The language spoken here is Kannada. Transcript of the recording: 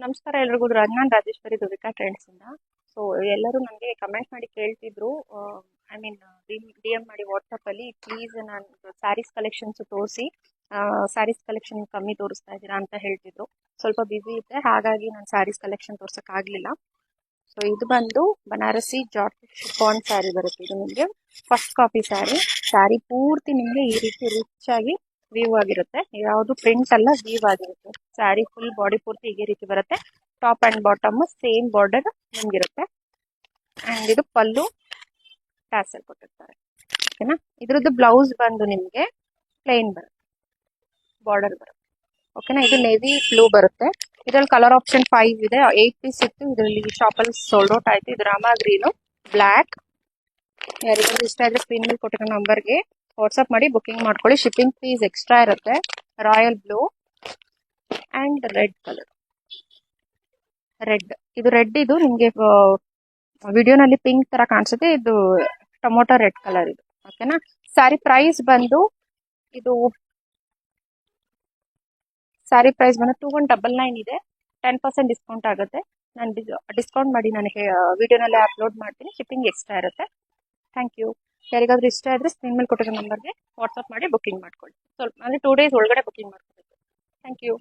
ನಮಸ್ಕಾರ ಎಲ್ರಿಗೂ. ನಾನು ರಾಜೇಶ್ವರಿ ದುರ್ವಿಕಾ ಟ್ರೆಂಡ್ಸ್ ಇಂದ. ಸೊ ಎಲ್ಲರೂ ನನಗೆ ಕಮೆಂಟ್ ಮಾಡಿ ಕೇಳ್ತಿದ್ರು, ಐ ಮೀನ್ ಡಿ ಎಂ ಮಾಡಿ ವಾಟ್ಸಪ್ ಅಲ್ಲಿ, ಪ್ಲೀಸ್ ನಾನು ಸ್ಯಾರೀಸ್ ಕಲೆಕ್ಷನ್ಸ್ ತೋರಿಸಿ, ಸ್ಯಾರೀಸ್ ಕಲೆಕ್ಷನ್ ಕಮ್ಮಿ ತೋರಿಸ್ತಾ ಇದ್ದೀರಾ ಅಂತ ಹೇಳ್ತಿದ್ರು. ಸ್ವಲ್ಪ ಬಿಸಿ ಇದ್ದೆ, ಹಾಗಾಗಿ ನಾನು ಸ್ಯಾರೀಸ್ ಕಲೆಕ್ಷನ್ ತೋರ್ಸಕ್ ಆಗ್ಲಿಲ್ಲ. ಸೊ ಇದು ಬಂದು ಬನಾರಸಿ ಜಾರ್ಜೆಟ್ ಶಿಫಾನ್ ಸ್ಯಾರಿ ಬರುತ್ತೆ. ಇದು ನಿಮಗೆ ಫಸ್ಟ್ ಕಾಪಿ ಸ್ಯಾರಿ. ಸ್ಯಾರಿ ಪೂರ್ತಿ ನಿಮಗೆ ಈ ರೀತಿ ರಿಚ್ ಆಗಿ ವೀವ್ ಆಗಿರುತ್ತೆ. ಯಾವುದು ಪ್ರಿಂಟ್ ಅಲ್ಲ, ವೀವ್ ಆಗಿರುತ್ತೆ. ಸ್ಯಾರಿ ಫುಲ್ ಬಾಡಿ ಪೂರ್ತಿ ಈ ರೀತಿ ಬರುತ್ತೆ. Top and bottom same border ನಿಮ್ಗಿರುತ್ತೆ. ಅಂಡ್ ಇದು ಪಲ್ಲು ಟ್ಯಾಸಲ್ ಕೊಟ್ಟಿರ್ತಾರೆ. ಓಕೆನಾ. ಇದ್ರದ್ದು ಬ್ಲೌಸ್ ಬಂದು ನಿಮ್ಗೆ ಪ್ಲೇನ್ ಬರುತ್ತೆ, ಬಾರ್ಡರ್ ಬರುತ್ತೆ. ಓಕೆನಾ. ಇದು ನೇವಿ ಬ್ಲೂ ಬರುತ್ತೆ. ಇದ್ರಲ್ಲಿ ಕಲರ್ ಆಪ್ಷನ್ 5 ಇದೆ. 8 ಪೀಸ್ ಇತ್ತು. ಇದರಲ್ಲಿ ಶಾಪಲ್ಲಿ ಸೋಲ್ಡ್ ಔಟ್ ಆಯ್ತು. ಇದು ರಾಮಾ ಗ್ರೀನು, ಬ್ಲ್ಯಾಕ್. ಯಾರಿಗಾದ್ರೂ ಇಷ್ಟ ಆದ್ರೆ ಸ್ಕ್ರೀನ್ ಮೇಲೆ ಕೊಟ್ಟಿರೋ ನಂಬರ್ಗೆ ವಾಟ್ಸ್ಆಪ್ ಮಾಡಿ ಬುಕಿಂಗ್ ಮಾಡ್ಕೊಳ್ಳಿ. ಶಿಪ್ಪಿಂಗ್ ಫೀಸ್ ಎಕ್ಸ್ಟ್ರಾ ಇರುತ್ತೆ. Royal blue and red colour. Red, ಇದು ರೆಡ್, ಇದು ನಿಮ್ಗೆ ವಿಡಿಯೋನಲ್ಲಿ ಪಿಂಕ್ ತರ ಕಾಣಿಸುತ್ತೆ. ಇದು ಟೊಮೊಟೊ ರೆಡ್ ಕಲರ್ ಇದು. ಓಕೆನಾ. ಸ್ಯಾರಿ ಪ್ರೈಸ್ ಬಂದು ಇದು ಸ್ಯಾರಿ ಪ್ರೈಸ್ ಬಂದು 2199 ಇದೆ. 10% ಡಿಸ್ಕೌಂಟ್ ಆಗುತ್ತೆ. ನಾನು ಡಿಸ್ಕೌಂಟ್ ಮಾಡಿ ನನಗೆ ವಿಡಿಯೋನಲ್ಲೇ ಅಪ್ಲೋಡ್ ಮಾಡ್ತೀನಿ. ಶಿಪ್ಪಿಂಗ್ ಎಕ್ಸ್ಟ್ರಾ ಇರುತ್ತೆ. Thank you. ಯಾರಿಗಾದ್ರೂ ಇಷ್ಟ ಆದ್ರೆ ಸ್ಕ್ರೀನ್ ಮೇಲೆ ಕೊಟ್ಟಿರೋ ನಂಬರ್ಗೆ ವಾಟ್ಸ್ಆಪ್ ಮಾಡಿ ಬುಕಿಂಗ್ ಮಾಡ್ಕೊಳ್ಳಿ. ಸ್ವಲ್ಪ ಅಂದರೆ 2 ಡೇಸ್ ಒಳಗಡೆ ಬುಕಿಂಗ್ ಮಾಡ್ಕೊಬೇಕು. Thank you.